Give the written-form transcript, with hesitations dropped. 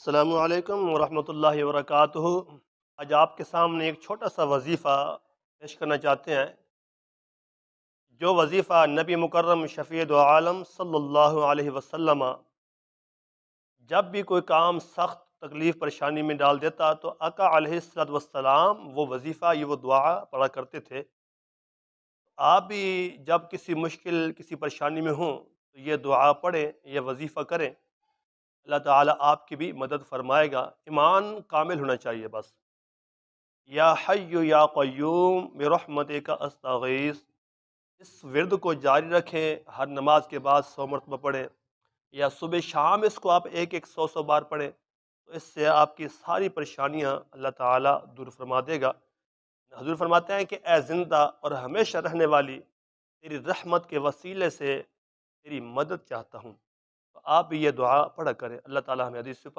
السلام علیکم ورحمۃ اللہ وبرکاتہ۔ آج آپ کے سامنے ایک چھوٹا سا وظیفہ پیش کرنا چاہتے ہیں، جو وظیفہ نبی مکرم شفیع دو عالم صلی اللہ علیہ وسلم جب بھی کوئی کام سخت تکلیف پریشانی میں ڈال دیتا تو آقا علیہ الصلوۃ والسلام وہ وظیفہ وہ دعا پڑھا کرتے تھے۔ آپ بھی جب کسی مشکل کسی پریشانی میں ہوں تو یہ دعا پڑھیں، یہ وظیفہ کریں، اللہ تعالیٰ آپ کی بھی مدد فرمائے گا۔ ایمان کامل ہونا چاہیے بس۔ یا حی یا قیوم برحمتک استغیث، اس ورد کو جاری رکھیں، ہر نماز کے بعد 100 مرتبہ پڑھیں، یا صبح شام اس کو آپ ایک 100 بار پڑھیں، تو اس سے آپ کی ساری پریشانیاں اللہ تعالیٰ دور فرما دے گا۔ حضور فرماتے ہیں کہ اے زندہ اور ہمیشہ رہنے والی، تیری رحمت کے وسیلے سے تیری مدد چاہتا ہوں۔ تو آپ بھی یہ دعا پڑھا کریں۔ اللہ تعالیٰ ہمیں حدیث سے